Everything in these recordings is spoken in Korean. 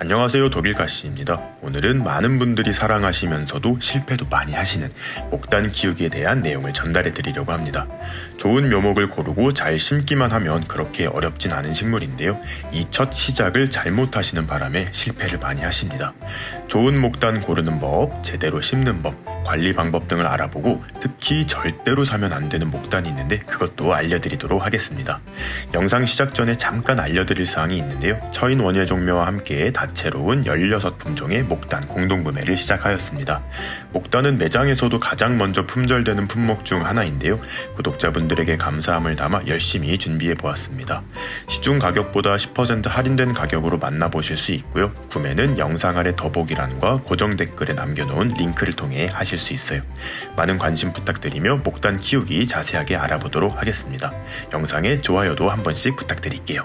안녕하세요, 독일가씨입니다. 오늘은 많은 분들이 사랑하시면서도 실패도 많이 하시는 목단 키우기에 대한 내용을 전달해 드리려고 합니다. 좋은 묘목을 고르고 잘 심기만 하면 그렇게 어렵진 않은 식물인데요. 이 첫 시작을 잘못하시는 바람에 실패를 많이 하십니다. 좋은 목단 고르는 법, 제대로 심는 법, 관리 방법 등을 알아보고 특히 절대로 사면 안 되는 목단이 있는데 그것도 알려드리도록 하겠습니다. 영상 시작 전에 잠깐 알려드릴 사항이 있는데요. 처인 원예종묘와 함께 다채로운 16품종의 목단 공동구매를 시작하였습니다. 목단은 매장에서도 가장 먼저 품절되는 품목 중 하나인데요. 구독자분들에게 감사함을 담아 열심히 준비해 보았습니다. 시중 가격보다 10% 할인된 가격으로 만나보실 수 있고요. 구매는 영상 아래 더보기란과 고정 댓글에 남겨놓은 링크를 통해 하실 수 있어요. 많은 관심 부탁드리며 목단 키우기 자세하게 알아보도록 하겠습니다. 영상에 좋아요도 한 번씩 부탁드릴게요.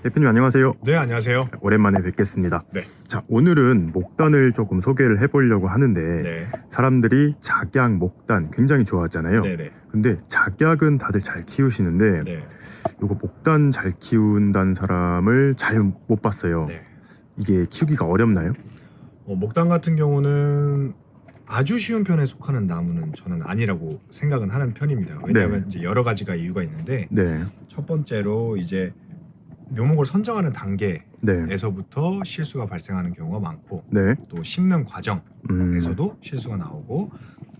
대표님 안녕하세요. 네, 안녕하세요. 오랜만에 뵙겠습니다. 네. 자, 오늘은 목단을 조금 소개를 해보려고 하는데 네. 사람들이 작약, 목단 굉장히 좋아하잖아요. 네네. 근데 작약은 다들 잘 키우시는데 네. 요거 목단 잘 키운다는 사람을 잘 못 봤어요. 네. 이게 키우기가 어렵나요? 목단 같은 경우는 아주 쉬운 편에 속하는 나무는 저는 아니라고 생각은 하는 편입니다. 왜냐하면 이제 여러 가지가 이유가 있는데 네. 첫 번째로 이제 묘목을 선정하는 단계에서부터 네. 실수가 발생하는 경우가 많고 네. 또 심는 과정에서도 실수가 나오고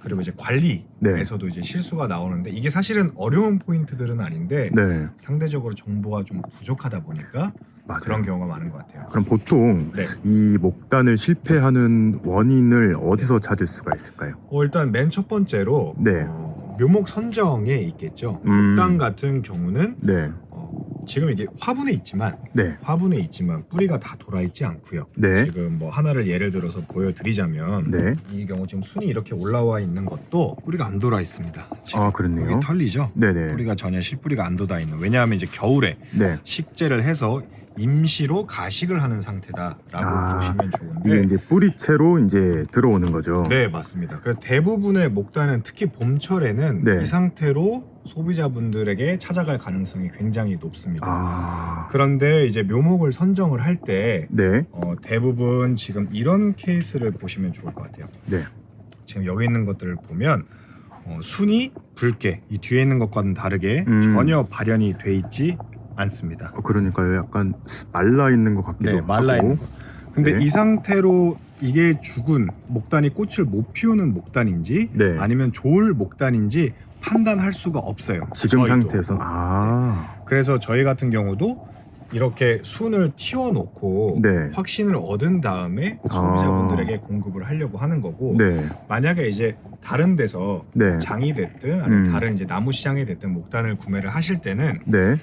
그리고 이제 관리에서도 이제 실수가 나오는데 이게 사실은 어려운 포인트들은 아닌데 네. 상대적으로 정보가 좀 부족하다 보니까 맞아요. 그런 경우가 많은 것 같아요. 그럼 보통 네. 이 목단을 실패하는 원인을 어디서 찾을 수가 있을까요? 일단 맨 첫 번째로 네. 묘목 선정에 있겠죠. 목단 같은 경우는 네. 지금 이게 화분에 있지만 뿌리가 다 돌아 있지 않고요. 네. 지금 뭐 하나를 예를 들어서 보여드리자면 네. 이 경우 지금 순이 이렇게 올라와 있는 것도 뿌리가 안 돌아 있습니다. 지금 아, 그렇네요. 여기 털리죠. 네네. 뿌리가 전혀 실뿌리가 안 돋아 있는. 왜냐하면 이제 겨울에 네. 식재를 해서 임시로 가식을 하는 상태다라고 보시면 좋은데 이게 이제 뿌리채로 이제 들어오는 거죠. 네, 맞습니다. 그래서 대부분의 목단은 특히 봄철에는 네. 이 상태로 소비자분들에게 찾아갈 가능성이 굉장히 높습니다. 아. 그런데 이제 묘목을 선정을 할 때 네. 대부분 지금 이런 케이스를 보시면 좋을 것 같아요. 네. 지금 여기 있는 것들을 보면 순이 붉게 이 뒤에 있는 것과는 다르게 전혀 발현이 돼 있지 않습니다. 그러니까요. 약간 말라 있는 것 같기도 하고. 말라 있는 거. 근데 네. 이 상태로 이게 죽은 목단이 꽃을 못 피우는 목단인지 네. 아니면 좋을 목단인지 판단할 수가 없어요. 지금 저희도. 상태에서 그래서 저희 같은 경우도 이렇게 순을 틔워놓고 네. 확신을 얻은 다음에 소비자분들에게 공급을 하려고 하는 거고 네. 만약에 이제 다른 데서 네. 장이 됐든 아니면 다른 이제 나무 시장에 됐든 목단을 구매를 하실 때는 네.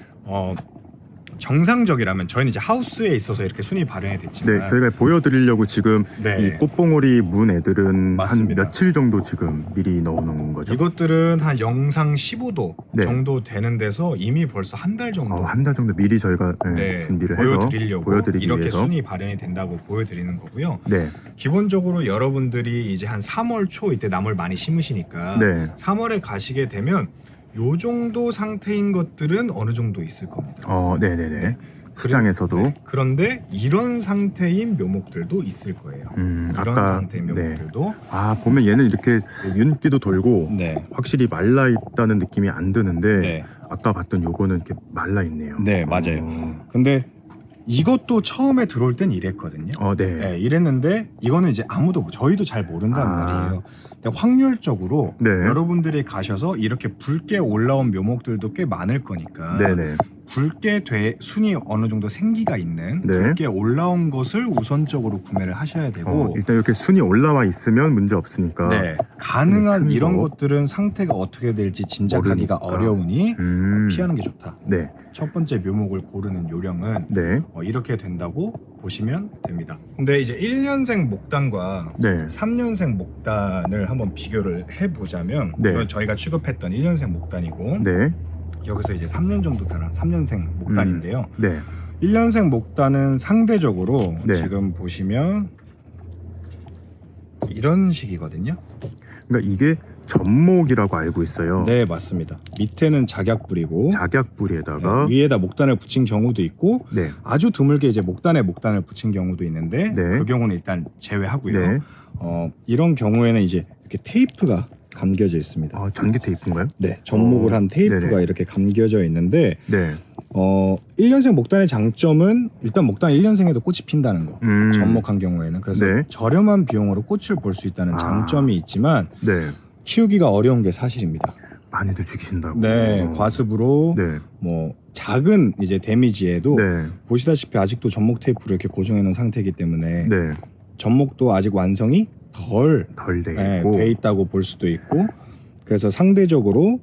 정상적이라면 저희는 이제 하우스에 있어서 이렇게 순이 발현이 됐지만 네. 저희가 보여드리려고 지금 네. 이 꽃봉오리 문 애들은 맞습니다. 한 며칠 정도 지금 미리 넣어놓은 거죠. 이것들은 한 영상 15도 네. 정도 되는 데서 이미 벌써 한 달 정도 한 달 정도 미리 저희가 준비를 해서 보여드리기 이렇게 위해서. 순이 발현이 된다고 보여드리는 거고요. 네. 기본적으로 여러분들이 이제 한 3월 초 이때 나물 많이 심으시니까 네. 3월에 가시게 되면 요 정도 상태인 것들은 어느 정도 있을 겁니다. 네네네. 네. 시장에서도. 네. 그런데 이런 상태인 묘목들도 있을 거예요. 이런 아까 상태의 묘목들도 보면 얘는 이렇게 윤기도 돌고 네. 확실히 말라 있다는 느낌이 안 드는데 네. 아까 봤던 요거는 이렇게 말라 있네요. 네, 맞아요. 근데 이것도 처음에 들어올 땐 이랬거든요. 네. 네, 이랬는데 이거는 이제 저희도 잘 모른단 말이에요. 근데 확률적으로 네. 여러분들이 가셔서 이렇게 붉게 올라온 묘목들도 꽤 많을 거니까 네네. 붉게 순이 어느 정도 생기가 있는 네. 붉게 올라온 것을 우선적으로 구매를 하셔야 되고 일단 이렇게 순이 올라와 있으면 문제 없으니까. 네, 가능한 큰 이런 거. 것들은 상태가 어떻게 될지 짐작하기가 모르니까. 어려우니 피하는 게 좋다. 네. 첫 번째 묘목을 고르는 요령은 네. 이렇게 된다고 보시면 됩니다. 근데 이제 1년생 목단과 네. 3년생 목단을 한번 비교를 해보자면 네. 이건 저희가 취급했던 1년생 목단이고 네. 여기서 이제 3년 정도 자란 3년생 목단인데요. 네. 1년생 목단은 상대적으로 네. 지금 보시면 이런 식이거든요. 그러니까 이게 접목이라고 알고 있어요. 네, 맞습니다. 밑에는 작약불이고 작약불에다가 위에다 목단을 붙인 경우도 있고 네, 아주 드물게 이제 목단에 목단을 붙인 경우도 있는데 네. 그 경우는 일단 제외하고요. 네. 이런 경우에는 이제 이렇게 테이프가 감겨져 있습니다. 아, 전기 테이프인가요? 네, 접목을 한 테이프가 네네. 이렇게 감겨져 있는데 네. 1년생 목단의 장점은 일단 목단 1년생에도 꽃이 핀다는 거. 접목한 경우에는 그래서 네. 저렴한 비용으로 꽃을 볼 수 있다는 아. 장점이 있지만 네. 키우기가 어려운 게 사실입니다. 많이들 죽이신다고. 네, 과습으로 네. 뭐 작은 이제 데미지에도 네. 보시다시피 아직도 접목 테이프를 이렇게 고정해 놓은 상태이기 때문에 네. 접목도 아직 완성이 덜 덜 돼 네, 있고. 돼 있다고 볼 수도 있고 그래서 상대적으로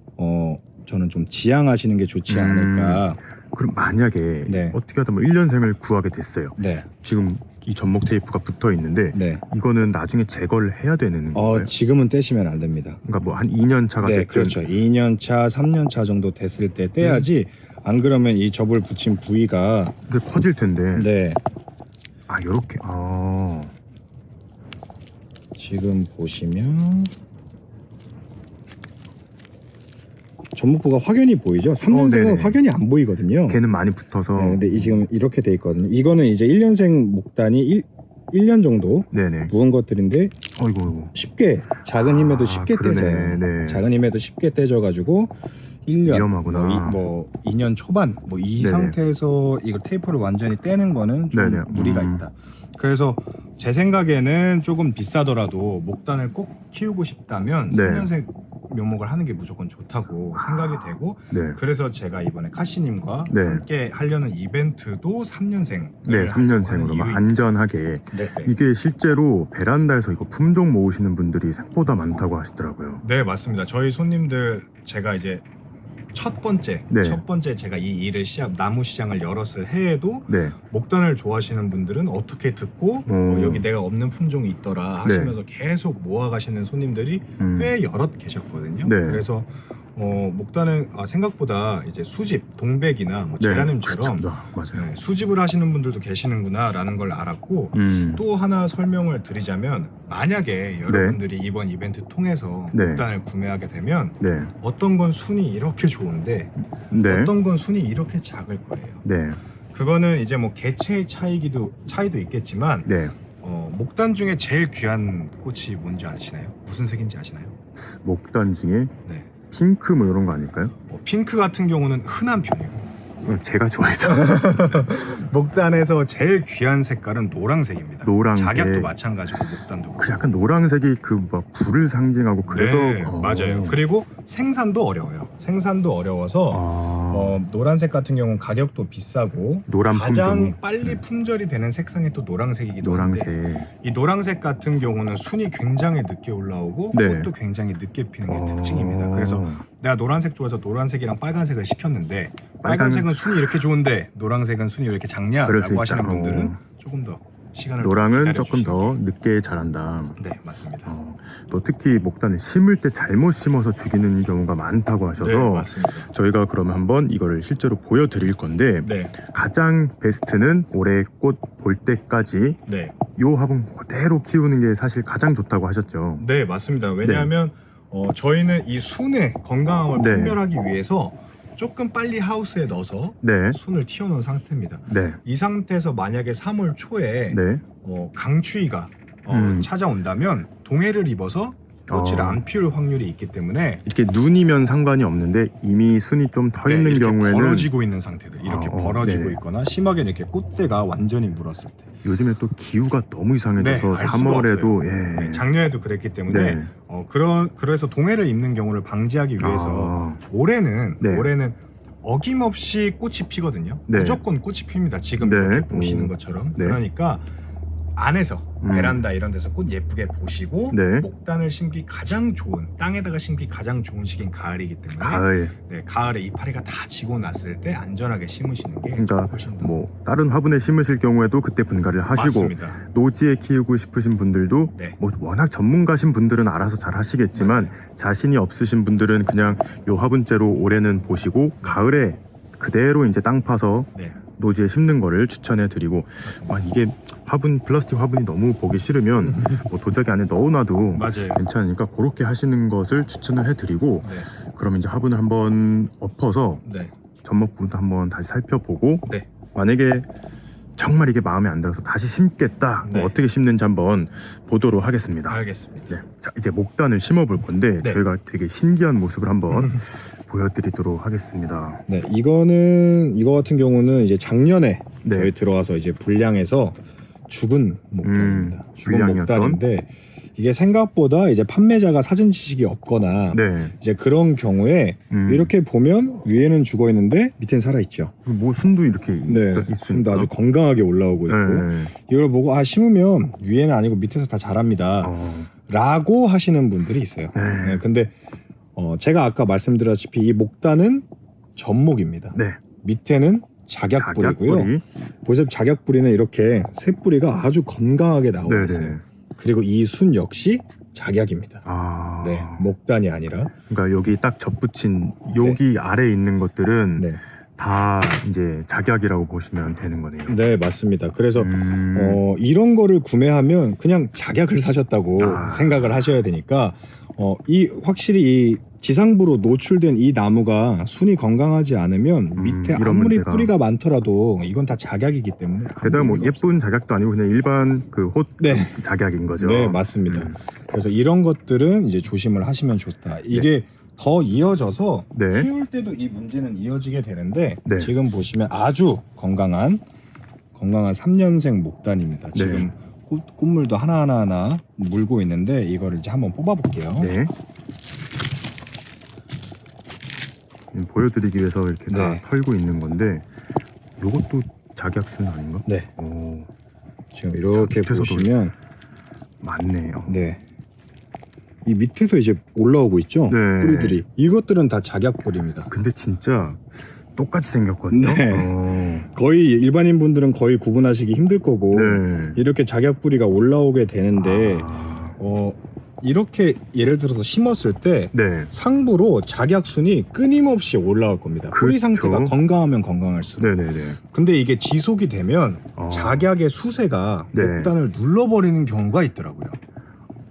저는 좀 지양하시는 게 좋지 않을까. 그럼 만약에 네. 어떻게 하다 뭐 1년생을 구하게 됐어요. 네, 지금 이 접목 테이프가 붙어 있는데 네. 이거는 나중에 제거를 해야 되는 건가요? 지금은 떼시면 안 됩니다. 그러니까 뭐 한 2년 차가 네, 됐든 그렇죠. 2년 차, 3년 차 정도 됐을 때 떼야지. 안 그러면 이 접을 붙인 부위가 그게 커질 텐데. 네, 아, 요렇게. 아. 지금 보시면 접목부가 확연히 보이죠? 3년생은 네네. 확연히 안 보이거든요. 걔는 많이 붙어서. 네, 근데 지금 이렇게 돼 있거든요. 이거는 이제 1년생 목단이 1년 정도 네네. 묵은 것들인데 어이구. 쉽게 작은 힘에도 쉽게 그러네. 떼져요. 네. 작은 힘에도 쉽게 떼져가지고 1년, 위험하구나. 뭐 2년 초반 뭐 이 네네. 상태에서 이거 테이프를 완전히 떼는 거는 좀 네네. 무리가 있다. 그래서 제 생각에는 조금 비싸더라도 목단을 꼭 키우고 싶다면 네. 3년생 묘목을 하는 게 무조건 좋다고 생각이 되고 네. 그래서 제가 이번에 카시님과 네. 함께 하려는 이벤트도 3년생 네, 3년생으로 안전하게. 네, 네. 이게 실제로 베란다에서 이거 품종 모으시는 분들이 생각보다 많다고 하시더라고요. 네, 맞습니다. 저희 손님들 제가 이제 첫 번째 제가 이 일을 나무 시장을 열었을 해에도 네. 목단을 좋아하시는 분들은 어떻게 듣고 여기 내가 없는 품종이 있더라 하시면서 계속 모아가시는 손님들이 꽤 여럿 계셨거든요. 네. 그래서 목단은 생각보다 이제 수집, 동백이나 뭐 네. 제라늄처럼 그쵸. 맞아요. 수집을 하시는 분들도 계시는구나라는 걸 알았고 또 하나 설명을 드리자면 만약에 여러분들이 이번 이벤트 통해서 네. 목단을 구매하게 되면 네. 어떤 건 순이 이렇게 좋은데 네. 어떤 건 순이 이렇게 작을 거예요. 네. 그거는 이제 뭐 개체의 차이도 있겠지만 네. 목단 중에 제일 귀한 꽃이 뭔지 아시나요? 무슨 색인지 아시나요? 목단 중에 네. 핑크 뭐 이런 거 아닐까요? 핑크 같은 경우는 흔한 편이고 제가 좋아해서. 목단에서 제일 귀한 색깔은 노란색입니다. 노란색. 작약도 마찬가지고 목단도 그 약간 노란색이 그 막 불을 상징하고 그래서. 네, 맞아요. 그리고 생산도 어려워요. 생산도 어려워서 노란색 같은 경우는 가격도 비싸고 노란 가장 품종이. 빨리 품절이 되는 색상이 또 노란색이기도 노란색. 한데 이 노란색 같은 경우는 순이 굉장히 늦게 올라오고 네. 꽃도 굉장히 늦게 피는 게 특징입니다. 그래서 내가 노란색 좋아해서 노란색이랑 빨간색을 시켰는데 빨간색은 순이 이렇게 좋은데 노란색은 순이 왜 이렇게 그럴 수 작냐라고 하시는 있다. 분들은 조금 더 시간을 노랑은 기다려 조금 주시면 더 늦게 자란다. 네, 맞습니다. 또 특히 목단을 심을 때 잘못 심어서 죽이는 경우가 많다고 하셔서 네, 맞습니다. 저희가 그러면 한번 이거를 실제로 보여드릴 건데 네, 가장 베스트는 올해 꽃 볼 때까지 네, 요 화분 그대로 키우는 게 사실 가장 좋다고 하셨죠. 네, 맞습니다. 왜냐하면 저희는 이 순의 건강함을 네. 판별하기 위해서 조금 빨리 하우스에 넣어서 네, 순을 틔워놓은 상태입니다. 네, 이 상태에서 만약에 3월 초에 네, 강추위가 찾아온다면 동해를 입어서 꽃을 안 피울 확률이 있기 때문에 이렇게 눈이면 상관이 없는데 이미 순이 좀 터 있는 이렇게 경우에는 벌어지고 있는 상태들 이렇게 벌어지고 네. 있거나 심하게 이렇게 꽃대가 완전히 물었을 때 요즘에 또 기후가 너무 이상해져서 알 수가 3월에도 없어요. 작년에도 그랬기 때문에 네. 그래서 동해를 입는 경우를 방지하기 위해서 올해는 어김없이 꽃이 피거든요. 네. 무조건 꽃이 핍니다. 지금 네. 이렇게 보시는 것처럼. 네. 그러니까 안에서 베란다 이런 데서 꽃 예쁘게 보시고 네. 목단을 심기 가장 좋은 땅에다가 심기 가장 좋은 시기인 가을이기 때문에 가을. 가을에 이파리가 다 지고 났을 때 안전하게 심으시는 게 그러니까 훨씬 더 뭐 다른 화분에 심으실 경우에도 그때 분갈이를 하시고 맞습니다. 노지에 키우고 싶으신 분들도 네. 뭐 워낙 전문가신 분들은 알아서 잘 하시겠지만 자신이 없으신 분들은 그냥 요 화분째로 올해는 보시고 가을에 그대로 이제 땅 파서 네. 노지에 심는 거를 추천해드리고, 이게 화분, 플라스틱 화분이 너무 보기 싫으면 뭐 도자기 안에 넣어놔도 맞아요. 괜찮으니까 그렇게 하시는 것을 추천을 해드리고, 네. 그러면 이제 화분을 한번 엎어서 네. 접목 부분도 한번 다시 살펴보고, 네. 만약에 정말 이게 마음에 안 들어서 다시 심겠다, 네. 어떻게 심는지 한번 보도록 하겠습니다. 알겠습니다. 네. 자, 이제 목단을 심어 볼 건데 네. 저희가 되게 신기한 모습을 한번 보여드리도록 하겠습니다. 네, 이거 같은 경우는 이제 작년에 네. 저희 들어와서 이제 불량해서 죽은 목단입니다. 죽은 불량이었던? 목단인데 이게 생각보다 이제 판매자가 사전 지식이 없거나 네. 이제 그런 경우에 이렇게 보면 위에는 죽어 있는데 밑에는 살아 있죠. 뭐 순도 이렇게 네, 있으니까. 순도 아주 건강하게 올라오고 있고 네. 이걸 보고 심으면 위에는 아니고 밑에서 다 자랍니다. 라고 하시는 분들이 있어요. 네. 네, 근데 제가 아까 말씀드렸다시피 이 목단은 전목입니다. 네. 밑에는 작약뿌리고요. 작약뿌리. 보세요, 작약뿌리는 이렇게 새 뿌리가 아주 건강하게 나오고 네네. 있어요. 그리고 이 순 역시 작약입니다. 네, 목단이 아니라. 그러니까 여기 딱 접붙인 여기 아래에 있는 것들은 네, 다 이제 작약이라고 보시면 되는 거네요. 네 맞습니다. 그래서 이런 거를 구매하면 그냥 작약을 사셨다고 생각을 하셔야 되니까 이 확실히 이 지상부로 노출된 이 나무가 순이 건강하지 않으면 밑에 이런 아무리 문제가. 뿌리가 많더라도 이건 다 작약이기 때문에 게다가 뭐 아무 의미가 예쁜 작약도 아니고 그냥 일반 그 홑 네. 작약인 거죠. 네 맞습니다. 그래서 이런 것들은 이제 조심을 하시면 좋다. 이게 더 이어져서 네. 키울 때도 이 문제는 이어지게 되는데 네. 지금 보시면 아주 건강한 3년생 목단입니다. 지금 꽃물도 하나하나 물고 있는데 이거를 이제 한번 뽑아볼게요. 네. 보여드리기 위해서 이렇게 다 네. 털고 있는 건데 요것도 작약순 아닌가? 네. 오, 지금 이렇게 밑에서도 보시면 맞네요. 네. 이 밑에서 이제 올라오고 있죠. 네. 뿌리들이. 이것들은 다 작약뿌리입니다. 근데 진짜 똑같이 생겼거든요. 네. 거의 일반인 분들은 거의 구분하시기 힘들 거고 네. 이렇게 작약뿌리가 올라오게 되는데 아, 이렇게 예를 들어서 심었을 때 네. 상부로 작약순이 끊임없이 올라올 겁니다. 뿌리 그쵸. 상태가 건강하면 건강할수록. 네네네. 근데 이게 지속이 되면 작약의 수세가 네. 목단을 눌러버리는 경우가 있더라고요.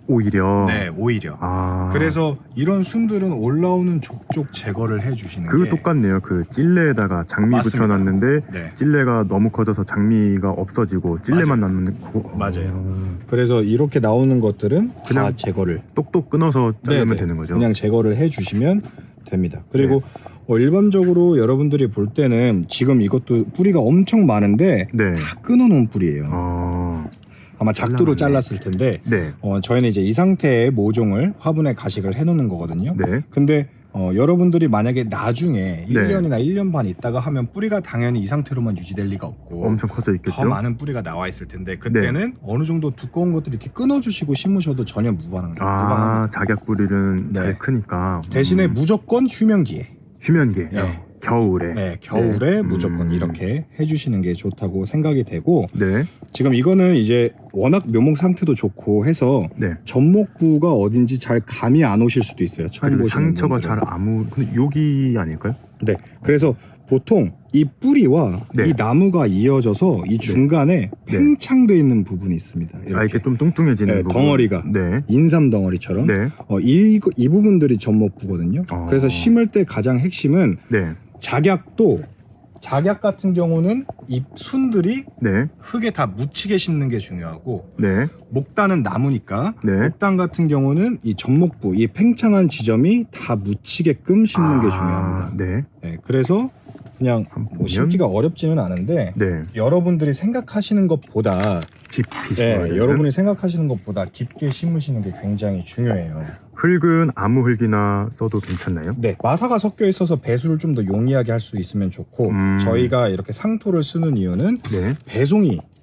오히려. 네, 오히려. 아. 그래서 이런 순들은 올라오는 족족 제거를 해주시는 그거 게 똑같네요. 그 찔레에다가 장미 맞습니다. 붙여놨는데 네. 찔레가 너무 커져서 장미가 없어지고 찔레만 남는 거. 맞아요. 그래서 이렇게 나오는 것들은 다 그냥 제거를 똑똑 끊어서 자르면 네네. 되는 거죠. 그냥 제거를 해주시면 됩니다. 그리고 일반적으로 여러분들이 볼 때는 지금 이것도 뿌리가 엄청 많은데 네. 다 끊어놓은 뿌리예요. 아마 작두로 잘라놨네. 잘랐을 텐데 네. 저희는 이제 이 상태의 모종을 화분에 가식을 해놓는 거거든요. 네. 근데 여러분들이 만약에 나중에 네. 1년이나 1년 반 있다가 하면 뿌리가 당연히 이 상태로만 유지될 리가 없고 엄청 커져 있겠죠. 더 많은 뿌리가 나와 있을 텐데 그때는 어느 정도 두꺼운 것들 이렇게 끊어주시고 심으셔도 전혀 무방합니다. 아, 작약 뿌리는 네. 잘 크니까. 대신에 무조건 휴면기에 휴면기. 네. 겨울에. 네, 겨울에 네. 무조건 이렇게 해주시는 게 좋다고 생각이 되고 네. 지금 이거는 이제 워낙 묘목 상태도 좋고 해서 네. 접목부가 어딘지 잘 감이 안 오실 수도 있어요. 처음 그리고 보시는 상처가 분들은. 잘 근데 여기 아닐까요? 네, 그래서 보통 이 뿌리와 네. 이 나무가 이어져서 이 중간에 팽창되어 있는 부분이 있습니다. 이렇게 좀 뚱뚱해지는 네, 부분. 덩어리가. 네. 인삼 덩어리처럼 네. 이 부분들이 접목부거든요. 그래서 심을 때 가장 핵심은 네. 작약 같은 경우는 이 순들이 네. 흙에 다 묻히게 심는 게 중요하고 네. 목단은 나무니까 네. 목단 같은 경우는 이 접목부, 이 팽창한 지점이 다 묻히게끔 심는 게 중요합니다. 네. 네, 그래서 그냥 보면. 심기가 어렵지는 않은데 네. 여러분들이 생각하시는 것보다 깊이 심어야 되는. 여러분이 생각하시는 것보다 깊게 심으시는 게 굉장히 중요해요. 흙은 아무 흙이나 써도 괜찮나요? 네, 마사가 섞여 있어서 배수를 좀 더 용이하게 할 수 있으면 좋고 저희가 이렇게 상토를 쓰는 이유는 네.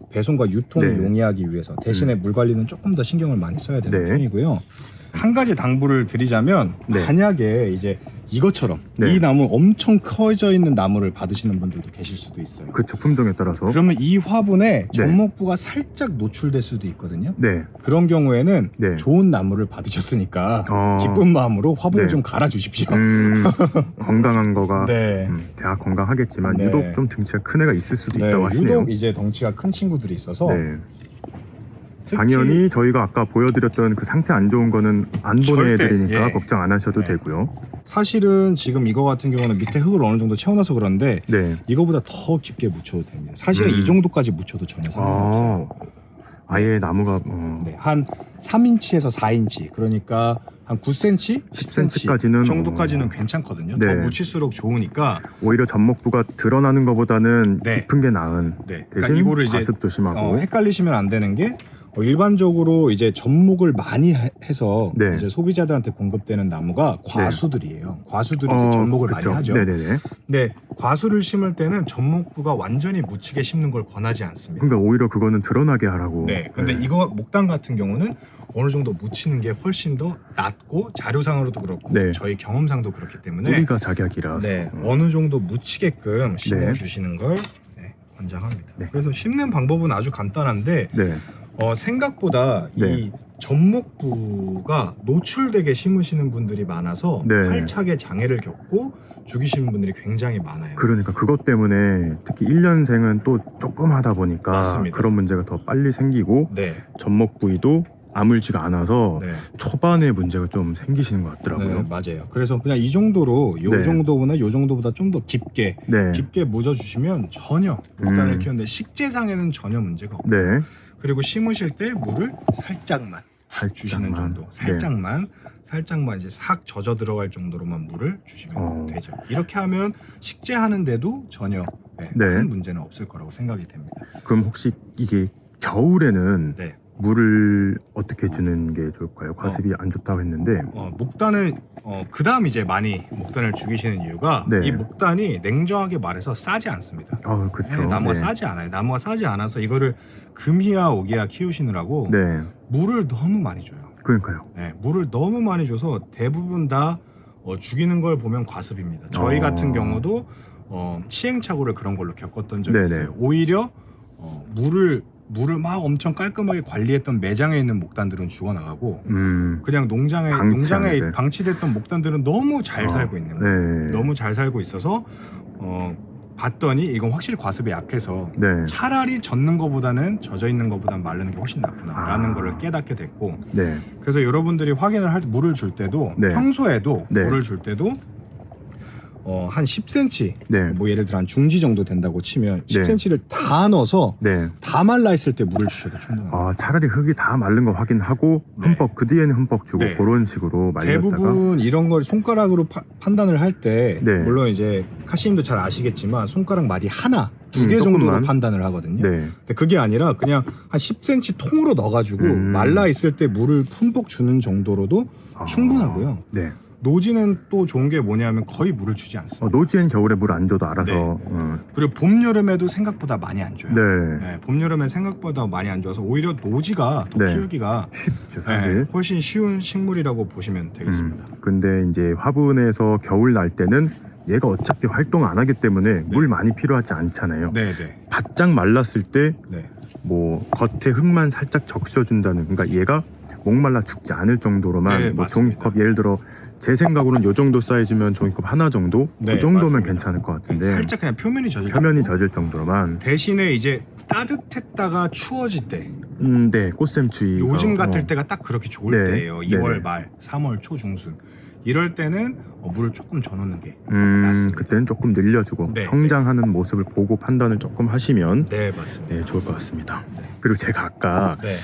배송과 유통을 네. 용이하기 위해서 대신에 물 관리는 조금 더 신경을 많이 써야 되는 네. 편이고요. 한 가지 당부를 드리자면 네. 만약에 이제 이것처럼 네. 이 나무 엄청 커져 있는 나무를 받으시는 분들도 계실 수도 있어요. 그쵸, 품종에 따라서. 그러면 이 화분에 네. 전목부가 살짝 노출될 수도 있거든요. 네. 그런 경우에는 네. 좋은 나무를 받으셨으니까 어. 기쁜 마음으로 화분을 네. 좀 갈아주십시오. 건강한 거가 네. 대학 건강하겠지만 네. 유독 좀 등치가 큰 애가 있을 수도 네, 있다고 하시네요. 유독 이제 덩치가 큰 친구들이 있어서 네. 특히 당연히 저희가 아까 보여드렸던 그 상태 안 좋은 거는 안 절대, 보내드리니까 예. 걱정 안 하셔도 네. 되고요. 사실은 지금 이거 같은 경우는 밑에 흙을 어느 정도 채워놔서 그런데 네. 이거보다 더 깊게 묻혀도 됩니다. 사실은 이 정도까지 묻혀도 전혀 상관없어요. 아예 나무가 네, 한 3인치에서 4인치, 그러니까 한 9cm, 10cm까지는 정도까지는 괜찮거든요. 네. 더 묻힐수록 좋으니까. 오히려 전목부가 드러나는 것보다는 네. 깊은 게 나은. 네. 대신 이거를 이제 과습 조심하고. 헷갈리시면 안 되는 게 일반적으로 이제 접목을 많이 해서 네. 이제 소비자들한테 공급되는 나무가 과수들이에요. 과수들이 이제 접목을 그쵸. 많이 하죠. 네네네. 근데 과수를 심을 때는 접목부가 완전히 묻히게 심는 걸 권하지 않습니다. 그러니까 오히려 그거는 드러나게 하라고. 네, 근데 이거 목단 같은 경우는 어느 정도 묻히는 게 훨씬 더 낫고 자료상으로도 그렇고 네. 저희 경험상도 그렇기 때문에 뿌리가 작약이라서. 네, 어느 정도 묻히게끔 심어주시는 걸 권장합니다. 네. 그래서 심는 방법은 아주 간단한데 네. 생각보다 네. 이 접목부가 노출되게 심으시는 분들이 많아서 네. 활착에 장애를 겪고 죽이시는 분들이 굉장히 많아요. 그러니까 그것 때문에 특히 1년생은 또 조금 하다 보니까 맞습니다. 그런 문제가 더 빨리 생기고 네, 접목 부위도 아물지가 않아서 네. 초반에 문제가 좀 생기시는 것 같더라고요. 네, 맞아요. 그래서 그냥 이 정도로 요 네. 정도보다 요 정도보다 좀 더 깊게 네. 묻어주시면 전혀 목단을 키우는데 식재상에는 전혀 문제가 없고 네. 그리고 심으실 때 물을 살짝만 주시는 정도, 살짝만 이제 싹 젖어 들어갈 정도로만 물을 주시면 되죠. 이렇게 하면 식재하는데도 전혀 네. 큰 문제는 없을 거라고 생각이 됩니다. 그럼 혹시 이게 겨울에는 네. 물을 어떻게 주는 게 좋을까요? 과습이 안 좋다고 했는데. 목단을 그 다음 이제 많이 목단을 죽이시는 이유가 네. 이 목단이 냉정하게 말해서 싸지 않습니다. 그렇죠. 네, 나무가 싸지 않아요. 나무가 싸지 않아서 이거를 금희야 오기야 키우시느라고 네. 물을 너무 많이 줘요. 그러니까요. 네, 물을 너무 많이 줘서 대부분 다 죽이는 걸 보면 과습입니다. 저희 같은 경우도 시행착오를 그런 걸로 겪었던 적이 네네. 있어요. 오히려 물을 막 엄청 깔끔하게 관리했던 매장에 있는 목단들은 죽어나가고 그냥 농장에 방치됐던 목단들은 너무 잘 살고 있는 거예요. 네. 너무 잘 살고 있어서 봤더니 이건 확실히 과습에 약해서 네. 차라리 젖는 것보다는 젖어 있는 것보다는 마르는 게 훨씬 낫구나라는 거를 깨닫게 됐고 네. 그래서 여러분들이 확인을 할 때 물을 줄 때도 네. 평소에도 네. 물을 줄 때도 한 10cm 네. 뭐 예를 들어 한 중지 정도 된다고 치면 10cm를 다 넣어서 네. 다 말라 있을 때 물을 주셔도 충분합니다. 차라리 흙이 다 마른 거 확인하고 네. 흠뻑 그 뒤에는 흠뻑 주고 네. 그런 식으로 말렸다가 대부분 이런 걸 손가락으로 판단을 할 때 네. 물론 이제 카시님도 잘 아시겠지만 손가락 마디 하나, 두 개 정도로 조금만. 판단을 하거든요. 네. 근데 그게 아니라 그냥 한 10cm 통으로 넣어가지고 말라 있을 때 물을 푼복 주는 정도로도 충분하고요. 네. 노지는 또 좋은 게 뭐냐면 거의 물을 주지 않습니다. 노지엔 겨울에 물 안 줘도 알아서. 그리고 봄, 여름에도 생각보다 많이 안 줘요. 네. 네, 봄, 여름에 생각보다 많이 안 줘서 오히려 노지가 더 네. 키우기가 쉽죠 사실. 훨씬 쉬운 식물이라고 보시면 되겠습니다. 근데 이제 화분에서 겨울 날 때는 얘가 어차피 활동 안 하기 때문에 물 많이 필요하지 않잖아요. 네네. 바짝 말랐을 때 네. 뭐 겉에 흙만 살짝 적셔준다는, 그러니까 얘가 목말라 죽지 않을 정도로만 네, 뭐 맞습니다. 종이컵 예를 들어 제 생각으로는 요 정도 사이즈면 종이컵 하나 정도 네, 그 정도면 맞습니다. 괜찮을 것 같은데 살짝 그냥 표면이 젖을 표면이 정도? 젖을 정도로만. 대신에 이제 따뜻했다가 추워질 때 네, 꽃샘추위 요즘 같을 때가 딱 그렇게 좋을 네, 때예요. 네. 2월 말, 3월 초 중순 이럴 때는 물을 조금 져놓는 게 맞습니다. 그때는 조금 늘려주고 네, 성장하는 모습을 보고 판단을 조금 하시면 네 맞습니다. 네, 좋을 것 같습니다. 네. 그리고 제가 아까 네.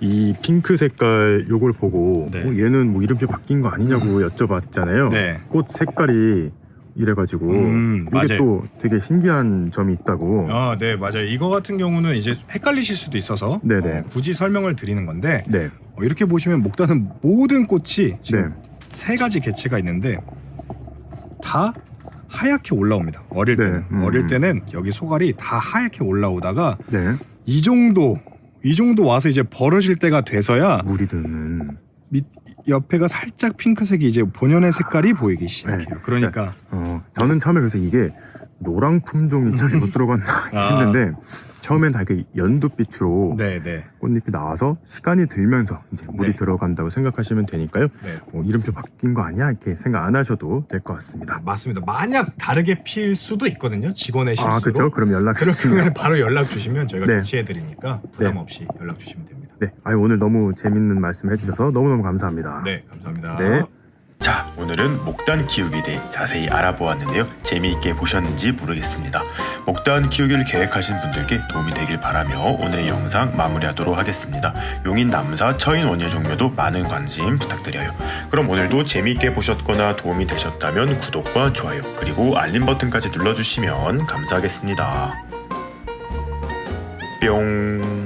이 핑크 색깔 요걸 보고 네. 얘는 뭐 이름표 바뀐 거 아니냐고 여쭤봤잖아요. 네. 꽃 색깔이 이래가지고 이게 맞아요. 또 되게 신기한 점이 있다고. 네 맞아요. 이거 같은 경우는 이제 헷갈리실 수도 있어서 네네. 굳이 설명을 드리는 건데 네, 이렇게 보시면 목단은 모든 꽃이 지금 네, 세 가지 개체가 있는데 다 하얗게 올라옵니다. 어릴 네, 때는 어릴 때는 여기 소갈이 다 하얗게 올라오다가 네. 이 정도 와서 이제 벌어질 때가 돼서야 물이 드는. 옆에가 살짝 핑크색이 이제 본연의 색깔이 보이기 시작해요. 네. 그러니까 저는 처음에 그래서 이게 노랑 품종이 잘못 들어갔나 했는데 처음엔 다 이렇게 연두빛으로 네네. 꽃잎이 나와서 시간이 들면서 이제 물이 네. 들어간다고 생각하시면 되니까요. 네. 이름표 바뀐 거 아니야? 이렇게 생각 안 하셔도 될 것 같습니다. 맞습니다. 만약 다르게 필 수도 있거든요. 직원의 실수로. 그렇죠. 그럼 연락 그러면 주시면. 바로 연락 주시면 저희가 네. 교체해 드리니까 부담 없이 연락 주시면 됩니다. 네, 오늘 너무 재밌는 말씀 해주셔서 너무너무 감사합니다. 네, 감사합니다. 네. 자, 오늘은 목단 키우기에 대해 자세히 알아보았는데요. 재미있게 보셨는지 모르겠습니다. 목단 키우기를 계획하신 분들께 도움이 되길 바라며 오늘의 영상 마무리하도록 하겠습니다. 용인 남사 처인 원예종묘도 많은 관심 부탁드려요. 그럼 오늘도 재미있게 보셨거나 도움이 되셨다면 구독과 좋아요 그리고 알림 버튼까지 눌러주시면 감사하겠습니다. 뿅.